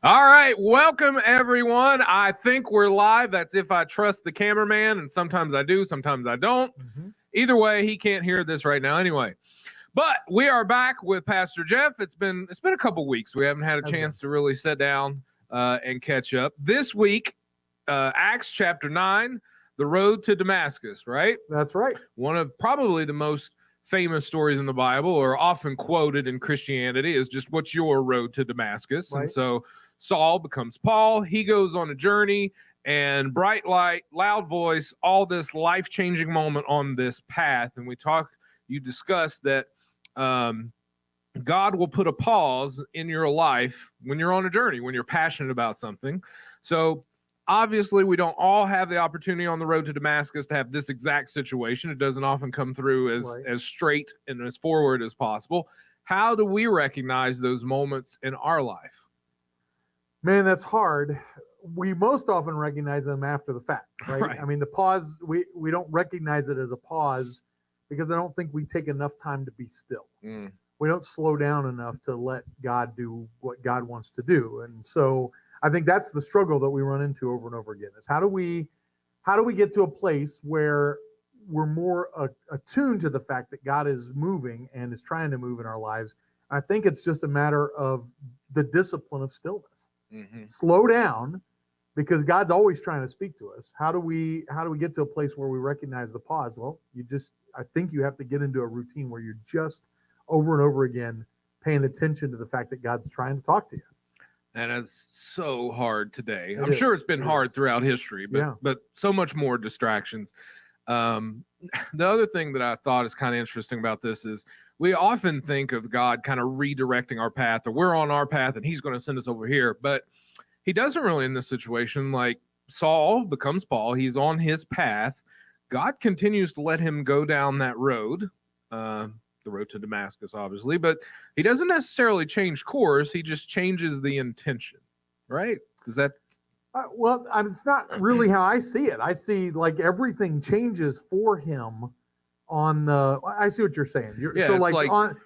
All right, welcome everyone. I think we're live. That's if I trust the cameraman, and sometimes I do, sometimes I don't. Either way, he can't hear this right now anyway. But we are back with Pastor Jeff. It's been a couple weeks. We haven't had a chance to really sit down and catch up. This week, Acts chapter 9, the road to Damascus, right? That's right. One of probably the most famous stories in the Bible, or often quoted in Christianity, is just what's your road to Damascus. Right. And so Saul becomes Paul. He goes on a journey, and bright light, loud voice, all this life-changing moment on this path. And you discussed that God will put a pause in your life when you're on a journey, when you're passionate about something. So obviously, we don't all have the opportunity on the road to Damascus to have this exact situation. It doesn't often come through as straight and as forward as possible. How do we recognize those moments in our life? Man, that's hard. We most often recognize them after the fact, right? I mean, the pause, we don't recognize it as a pause because I don't think we take enough time to be still. We don't slow down enough to let God do what God wants to do. And so I think that's the struggle that we run into over and over again, is how do we get to a place where we're more attuned to the fact that God is moving and is trying to move in our lives. I think it's just a matter of the discipline of stillness. Slow down, because God's always trying to speak to us. How do we get to a place where we recognize the pause? Well, I think you have to get into a routine where you're just over and over again paying attention to the fact that God's trying to talk to you. And it's so hard today. I'm sure it's been hard throughout history, but so much more distractions. The other thing that I thought is kind of interesting about this is we often think of God kind of redirecting our path, or we're on our path and he's going to send us over here. But he doesn't really in this situation. Like Saul becomes Paul. He's on his path. God continues to let him go down that road, the road to Damascus, obviously. But he doesn't necessarily change course. He just changes the intention, right? Is that... it's not really how I see it. I see like everything changes for him on the. I see what you're saying.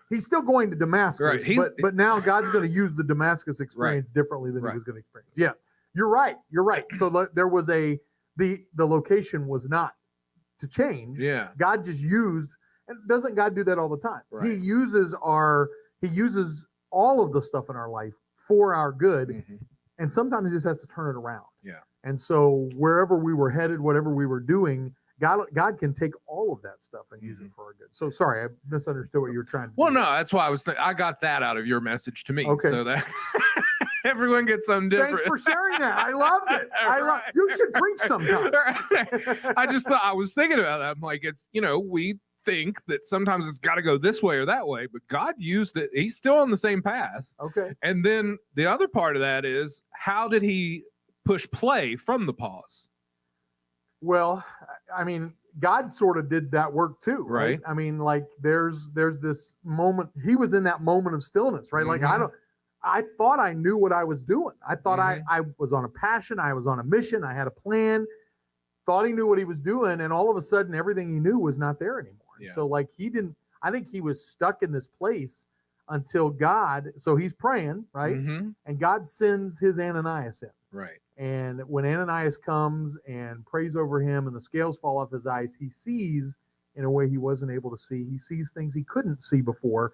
He's still going to Damascus, right. but now God's going to use the Damascus experience differently than he was going to experience. Yeah, you're right. So there was the location was not to change. Yeah, God just used. And doesn't God do that all the time? Right. He uses all of the stuff in our life for our good. And sometimes he just has to turn it around. Yeah. And so wherever we were headed, whatever we were doing, God can take all of that stuff and use it for our good. So sorry, I misunderstood what you were trying to do. Well, no, that's why I got that out of your message to me. Okay. So that everyone gets something different. Thanks for sharing that. I loved it. You should preach sometime. I was thinking about that. I'm like, we think that sometimes it's got to go this way or that way, but God used it. He's still on the same path. Okay. And then the other part of that is, how did he push play from the pause? Well, I mean, God sort of did that work too, right? I mean, like there's this moment. He was in that moment of stillness, right? Like I thought I knew what I was doing. I thought I was on a passion. I was on a mission. I had a plan. Thought he knew what he was doing, and all of a sudden everything he knew was not there anymore. Yeah. So like I think he was stuck in this place until so he's praying, right? And God sends his Ananias in. Right. And when Ananias comes and prays over him and the scales fall off his eyes, he sees in a way he wasn't able to see. He sees things he couldn't see before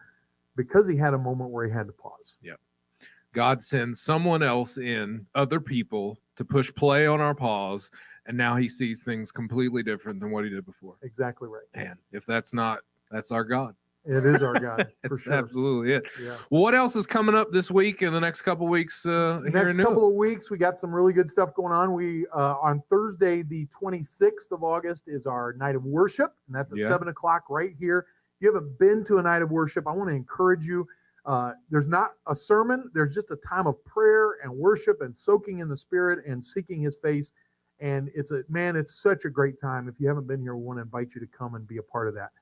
because he had a moment where he had to pause. Yep. God sends someone else in, other people, to push play on our pause. And now he sees things completely different than what he did before. Exactly right. And if that's our God. It is our God, for sure. Absolutely it. Yeah. Well, what else is coming up this week and the next couple of weeks? Next couple of weeks, we got some really good stuff going on. We on Thursday, the 26th of August, is our night of worship, and that's at 7 o'clock right here. If you haven't been to a night of worship, I want to encourage you. There's not a sermon. There's just a time of prayer and worship and soaking in the Spirit and seeking His face. And it's such a great time. If you haven't been here, we want to invite you to come and be a part of that.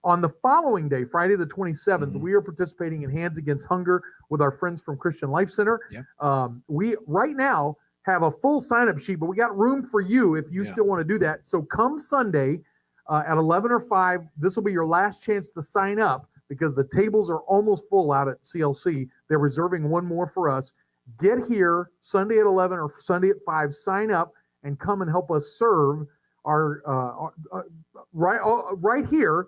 On the following day, Friday the 27th, we are participating in Hands Against Hunger with our friends from Christian Life Center. Yeah. We right now have a full sign-up sheet, but we got room for you if you still want to do that. So come Sunday at 11 or 5, this will be your last chance to sign up because the tables are almost full out at CLC. They're reserving one more for us. Get here Sunday at 11 or Sunday at 5. Sign up and come and help us serve our right here,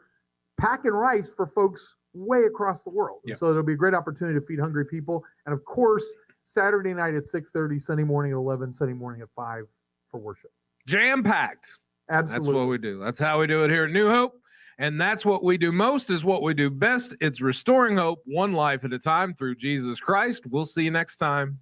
packing rice for folks way across the world. Yep. So it'll be a great opportunity to feed hungry people. And of course, Saturday night at 6:30, Sunday morning at 11, Sunday morning at 5 for worship. Jam-packed. Absolutely. That's what we do. That's how we do it here at New Hope. And that's what we do most, is what we do best. It's restoring hope one life at a time through Jesus Christ. We'll see you next time.